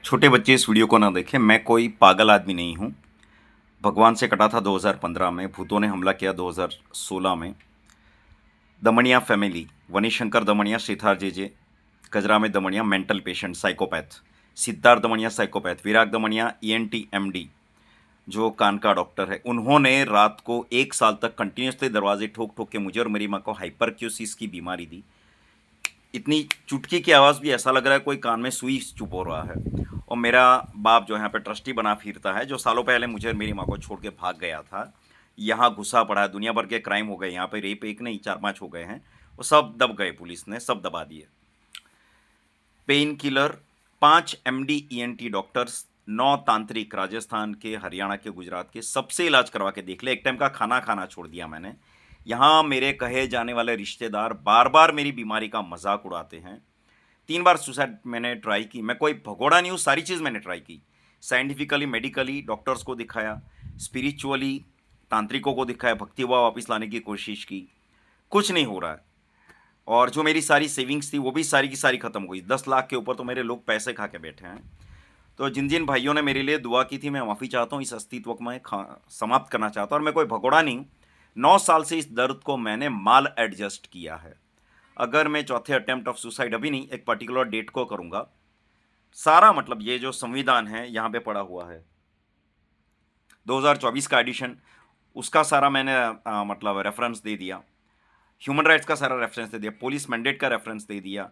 छोटे बच्चे इस वीडियो को ना देखें। मैं कोई पागल आदमी नहीं हूँ। भगवान से कटा था 2015 में, भूतों ने हमला किया 2016 में। Damania family, वनीशंकर Damania, श्रीथार JJ, गजरामे Damania mental patient psychopath, Siddharth Damania psychopath, विराग दमनिया ईएनटी एमडी जो कान का डॉक्टर है, उन्होंने रात को 1 साल तक कंटिन्यूसली दरवाजे ठोक ठोक के मुझे और मेरी माँ को हाइपरक्यूसिस की बीमारी दी। इतनी चुटकी की आवाज़ भी ऐसा लग रहा है कोई कान में सुई चुभ हो रहा है। और मेरा बाप जो यहाँ पे ट्रस्टी बना फिरता है, जो सालों पहले मुझे और मेरी माँ को छोड़ के भाग गया था, यहाँ घुसा पड़ा है। दुनिया भर के क्राइम हो गए यहाँ पे, रेप एक नहीं 4-5 हो गए हैं, वो सब दब गए, पुलिस ने सब दबा दिए। Pain killer, 5 MD ENT doctors, 9 तांत्रिक, राजस्थान के, हरियाणा के, गुजरात के, सबसे इलाज करवा के देख ले। एक टाइम का खाना खाना छोड़ दिया मैंने। यहाँ मेरे कहे जाने वाले रिश्तेदार बार बार मेरी बीमारी का मजाक उड़ाते हैं। 3 बार सुसाइड मैंने ट्राई की। मैं कोई भगोड़ा नहीं हूँ, सारी चीज़ मैंने ट्राई की। साइंटिफिकली, मेडिकली डॉक्टर्स को दिखाया, स्पिरिचुअली तांत्रिकों को दिखाया, भक्ति भाव वापस लाने की कोशिश की, कुछ नहीं हो रहा है। और जो मेरी सारी सेविंग्स थी वो भी सारी की सारी ख़त्म हो गई। 10 लाख के ऊपर तो मेरे लोग पैसे खा के बैठे हैं। तो जिन जिन भाइयों ने मेरे लिए दुआ की थी, मैं माफ़ी चाहता हूँ। इस अस्तित्व को मैं समाप्त करना चाहता हूँ। और मैं कोई भगोड़ा नहीं हूँ। 9 साल से इस दर्द को मैंने माल एडजस्ट किया है। अगर मैं चौथे अटेम्प्ट ऑफ सुसाइड, अभी नहीं, एक पर्टिकुलर डेट को करूँगा, सारा मतलब ये जो संविधान है यहाँ पे पड़ा हुआ है, 2024 का एडिशन, उसका सारा मैंने मतलब रेफरेंस दे दिया। ह्यूमन राइट्स का सारा रेफरेंस दे दिया, पुलिस मैंडेट का रेफरेंस दे दिया,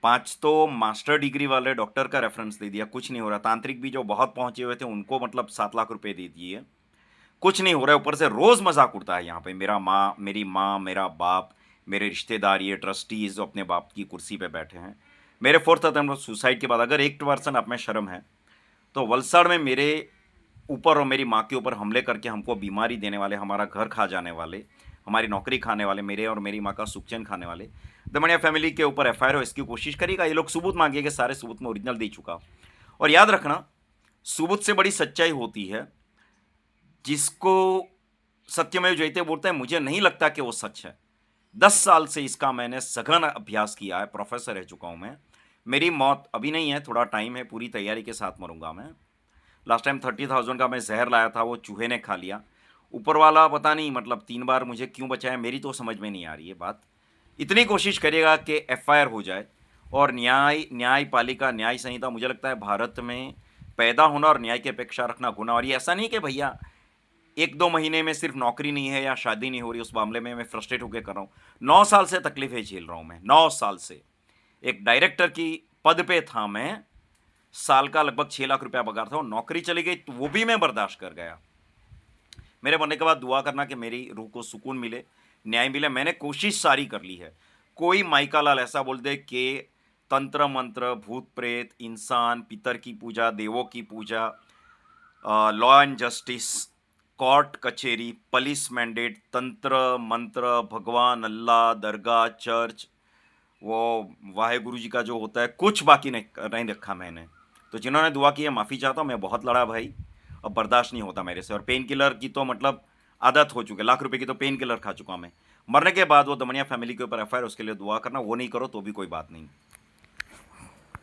5 तो मास्टर डिग्री वाले डॉक्टर का रेफरेंस दे दिया। कुछ नहीं हो रहा। तांत्रिक भी जो बहुत पहुंचे हुए थे उनको मतलब 7 लाख रुपए दे दिए, कुछ नहीं हो रहा है। ऊपर से रोज़ मजाक उड़ता है यहाँ पे। मेरी माँ, मेरा बाप, मेरे रिश्तेदार, ये ट्रस्टीज जो अपने बाप की कुर्सी पे बैठे हैं। मेरे फोर्थ अटेम्प्ट ऑफ सुसाइड के बाद अगर 1% आप में शर्म है, तो वलसाड़ में मेरे ऊपर और मेरी माँ के ऊपर हमले करके हमको बीमारी देने वाले, हमारा घर खा जाने वाले, हमारी नौकरी खाने वाले, मेरे और मेरी माँ का सुखचैन खाने वाले दमनिया फैमिली के ऊपर एफआईआर हो, इसकी कोशिश करिएगा। ये लोग सबूत मांगेंगे, सारे सबूत में ओरिजिनल दे चुका। और याद रखना, सबूत से बड़ी सच्चाई होती है। जिसको सत्यमेव जयते बोलते हैं, मुझे नहीं लगता कि वो सच है। 10 साल से इसका मैंने सघन अभ्यास किया है, प्रोफेसर रह चुका हूँ मैं। मेरी मौत अभी नहीं है, थोड़ा टाइम है, पूरी तैयारी के साथ मरूंगा मैं। लास्ट टाइम 30,000 का मैं जहर लाया था, वो चूहे ने खा लिया। ऊपर वाला पता नहीं मतलब 3 बार मुझे क्यों बचाया, मेरी तो समझ में नहीं आ रही है बात। इतनी कोशिश करिएगा कि एफआईआर हो जाए। और न्यायपालिका, न्याय संहिता, मुझे लगता है भारत में पैदा होना और न्याय की अपेक्षा रखना गुनाह। और ये ऐसा नहीं कि भैया 1-2 महीने में सिर्फ नौकरी नहीं है या शादी नहीं हो रही, उस मामले में मैं फ्रस्ट्रेट होकर कर रहा हूँ। 9 साल से तकलीफें झेल रहा हूँ मैं, 9 साल से। एक डायरेक्टर की पद पे था मैं, साल का लगभग 6 लाख रुपया पगार था, और नौकरी चली गई तो वो भी मैं बर्दाश्त कर गया। मेरे मरने के बाद दुआ करना कि मेरी रूह को सुकून मिले, न्याय मिले। मैंने कोशिश सारी कर ली है। कोई माइका लाल ऐसा बोल दे कि तंत्र मंत्र, भूत प्रेत, इंसान, पितर की पूजा, देवों की पूजा, लॉ एंड जस्टिस, कोर्ट कचेरी, पुलिस मैंडेट, तंत्र मंत्र, भगवान, अल्लाह, दरगाह, चर्च, वो वाहे गुरु जी का जो होता है, कुछ बाकी नहीं रखा मैंने। तो जिन्होंने दुआ की है, माफ़ी चाहता हूँ। मैं बहुत लड़ा भाई, अब बर्दाश्त नहीं होता मेरे से। और पेन किलर की तो मतलब आदत हो चुकी है, लाख रुपए की तो पेन किलर खा चुका मैं। मरने के बाद वो दमनिया फैमिली के ऊपर एफआईआर, उसके लिए दुआ करना। वो नहीं करो तो भी कोई बात नहीं।